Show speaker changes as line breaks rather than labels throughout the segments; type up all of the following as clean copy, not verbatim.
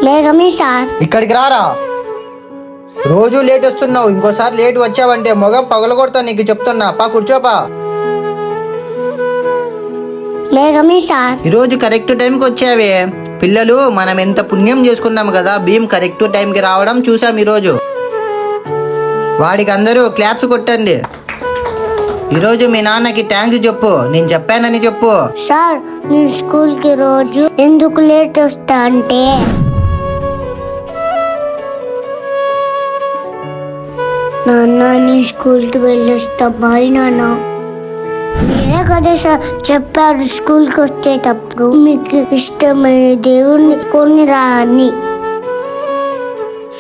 Sir
ఇక్కడికి రారా. రోజు లేట్ వస్తున్నావు, ఇంకోసారి లేట్ వచ్చావంటే మొగం పగలగొడతా. నీకు చెప్తున్నా, పా కూర్చోపా.
సార్
ఈరోజు కరెక్ట్ టైంకి వచ్చావే. పిల్లలు, మనం ఎంత పుణ్యం చేసుకున్నాం కదా. భీమ్ కరెక్ట్ టైంకి రావడం చూసాం ఈరోజు. వాడికి అందరూ క్లాప్స్ కొట్టండి. ఈరోజు మీ నాన్నకి థ్యాంక్స్ చెప్పు. నేను చెప్పానని చెప్పు.
సార్ నేను స్కూల్ కి రోజు ఎందుకు లేట్ వస్తా అంటే నాన్న నీ స్కూల్ కి వెళ్ళొస్తా. బాయ్ నాన్న. మీరే కదా సార్ చెప్పారు స్కూల్ కి వచ్చేటప్పుడు మీకు ఇష్టమైన దేవుణ్ణి కొన్ని రా అని.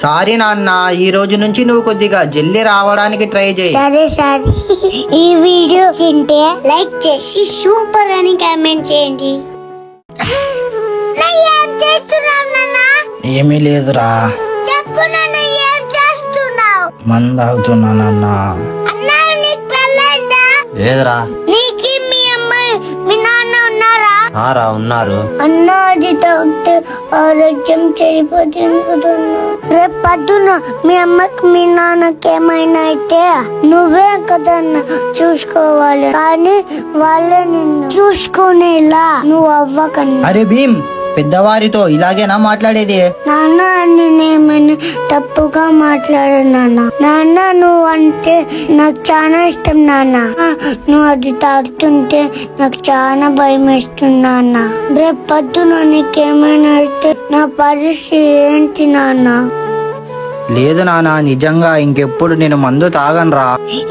సారీ నాన్న, ఈ రోజు నుంచి నువ్వు కొద్దిగా జల్దీ రావడానికి ట్రై చేయి.
సరే సార్. ఈ వీడియో తింటే లైక్ చేసి సూపర్ అని కామెంట్ చేయండి.
ఏమీ లేదురా.
చెప్పు నాన్న, ఏం చేస్తున్నావు?
మందు తాగుతున్నానన్నా.
అన్నా నీకు పెళ్ళైందా?
లేదురా.
నీకు మీ అమ్మాయి మీ నాన్న ఉన్నారా?
ఆరా ఉన్నారు.
అన్నా అది తాగితే ఆరోగ్యం చెడిపోతుంది కదన్నా. రేపు పొద్దున మీ అమ్మకి మీ నాన్నకి ఏమైనా అయితే నువ్వే కదన్నా చూసుకోవాలి, కానీ వాళ్ళే నిన్ను చూసుకునేలా నువ్వు అవ్వకన్నా.
అరే భీమ్, పెద్దవారితో ఇలాగేనా మాట్లాడేది?
నాన్న నేనేమైనా తప్పుగా మాట్లాడాను నాన్న. నువ్వు అంటే నాకు చాలా ఇష్టం నాన్న. నువ్వు అది తాగుతుంటే నాకు చాలా భయం వేస్తుంది నాన్న. రేపు పొద్దున నీకేమైనా అయితే నా పరిస్థితి ఏంటి నాన్న?
లేదు నాన్న, నిజంగా ఇంకెప్పుడు నేను మందు తాగనురా.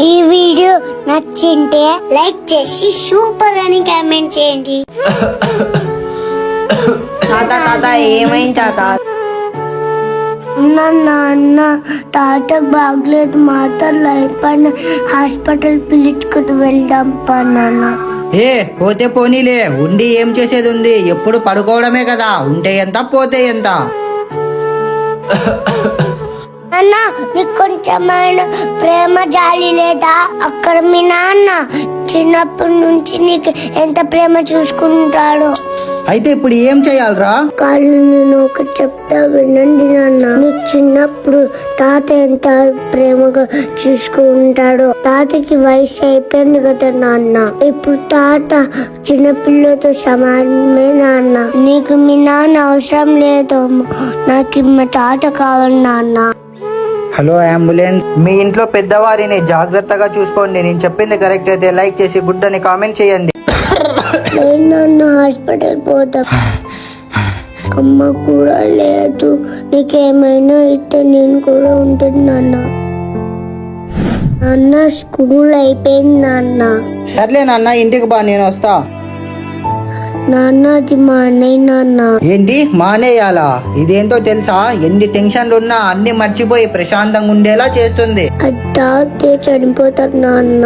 ఈ వీడియో నచ్చింటే లైక్ చేసి సూపర్ అని కామెంట్ చేయండి.
తాత ఏమైంది తాత?
నాన్న తాతకు బాగలేదు, మాటలు అయిపోయిన హాస్పిటల్ పిలుచుకుని వెళ్దాం పా నాన్న.
ఏ పోతే పోనీలే, ఉండి ఏం చేసేది ఉంది? ఎప్పుడు పడుకోవడమే కదా. ఉంటే ఎంత పోతే ఎంత.
నాన్న నీకు కొంచెమైనా ప్రేమ జాలి లేదా? అక్కడ మీ నాన్న చిన్నప్పటి నుంచి నీకు ఎంత ప్రేమ చూసుకుంటాడో.
అయితే ఇప్పుడు ఏం చేయాలరా?
కానీ నేను ఒకటి చెప్తా వినండి నాన్న. నీకు చిన్నప్పుడు తాత ఎంత ప్రేమగా చూసుకుంటాడో. తాతకి వయసు అయిపోయింది కదా నాన్న. ఇప్పుడు తాత చిన్నపిల్లతో సమానమే నాన్న. నీకు మీ నాన్న అవసరం లేదు, నాకు మా తాత కావాలి నాన్న.
హలో అంబులెన్స్, మీ ఇంట్లో పెద్దవారిని జాగ్రత్తగా చూసుకోండి. నేను చెప్పింది కరెక్ట్ అయితే లైక్ చేసి గుడ్ అని కామెంట్ చేయండి.
నాన్న హాస్పిటల్ పోతాం. అమ్మ కూడా లేదు, నీకేమైనా అయితే నేను కూడా ఉంటుంది నాన్న. నాన్న స్కూల్ అయిపోయింది నాన్న.
సర్లే నాన్న, ఇంటికి బా, నేను వస్తా.
నాన్న అది మా అన్నయ్య నాన్న.
ఏంటి మానేయాలా? ఇదేంటో తెలుసా? ఎన్ని టెన్షన్లు ఉన్నా అన్ని మర్చిపోయి ప్రశాంతంగా ఉండేలా చేస్తుంది.
అది తాగితే చనిపోతారు నాన్న.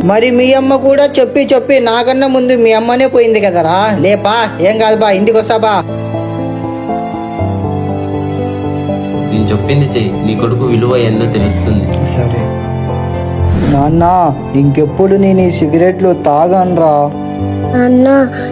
మరి మీ అమ్మ కూడా చెప్పి నాకన్నా ముందు మీ అమ్మనే పోయింది కదరా. లేపా, ఏం కాదు బా, ఇంటికి వస్తా బా.
నేను చెప్పింది చెయ్యి, నీ కొడుకు విలువ ఏందో తెలుస్తుంది.
సరే నాన్న, ఇంకెప్పుడు నేను ఈ సిగరెట్లు తాగనురా.
నాన్న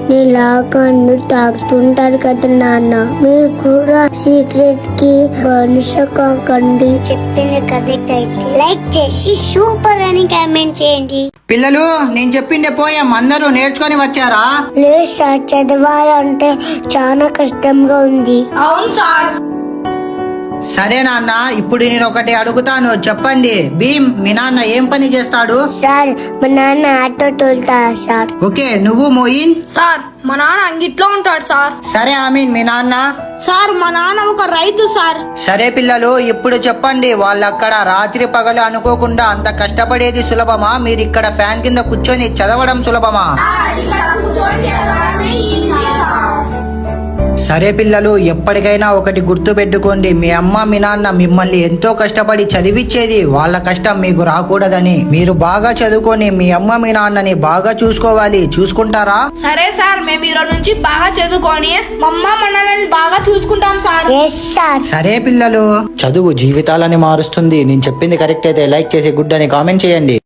నీలాగా అందరూ తాగుతుంటారు కదా నాన్న. మీరు కూడా సీక్రెట్ కి బానిస కాకండి. చెప్పింది కరెక్ట్ అయితే లైక్ చేసి సూపర్ అని కామెంట్ చేయండి.
పిల్లలు, నేను చెప్పిండే పోయాం, అందరూ నేర్చుకొని వచ్చారా?
లేదు సార్, చదవాలంటే చాలా కష్టంగా ఉంది.
అవును సార్.
సరే నాన్న, ఇప్పుడు నేను ఒకటి అడుగుతాను, చెప్పండి. భీమ్, మీ నాన్న ఏం పని చేస్తాడు?
సార్ మా నాన్న ఆటో తోలుతాడు సార్.
ఓకే, నువ్వు మోయిన్?
సార్ మా నాన్న అంగిట్లో ఉంటాడు సార్.
సరే ఆమీన్, మీ నాన్న?
సార్ మా నాన్న ఒక రైతు సార్.
సరే పిల్లలు, ఇప్పుడు చెప్పండి, వాళ్ళు అక్కడ రాత్రి పగలు అనుకోకుండా అంత కష్టపడేది సులభమా? మీరు ఇక్కడ ఫ్యాన్ కింద కూర్చొని చదవడం సులభమా? సరే పిల్లలు, ఎప్పటికైనా ఒకటి గుర్తు పెట్టుకోండి, మీ అమ్మ మీ నాన్న మిమ్మల్ని ఎంతో కష్టపడి చదివించేది వాళ్ళ కష్టం మీకు రాకూడదని. మీరు బాగా చదువుకొని మీ అమ్మ మీ నాన్నని బాగా చూసుకోవాలి. చూసుకుంటారా?
సరే సార్, మేము ఈరోజు నుంచి బాగా చదువుకొని మా అమ్మ మా నాన్నని బాగా చూసుకుంటాం సార్.
Yes sir.
సరే పిల్లలు, చదువు జీవితాలని మారుస్తుంది. నేను చెప్పింది కరెక్ట్ అయితే లైక్ చేసి గుడ్ అని కామెంట్ చేయండి.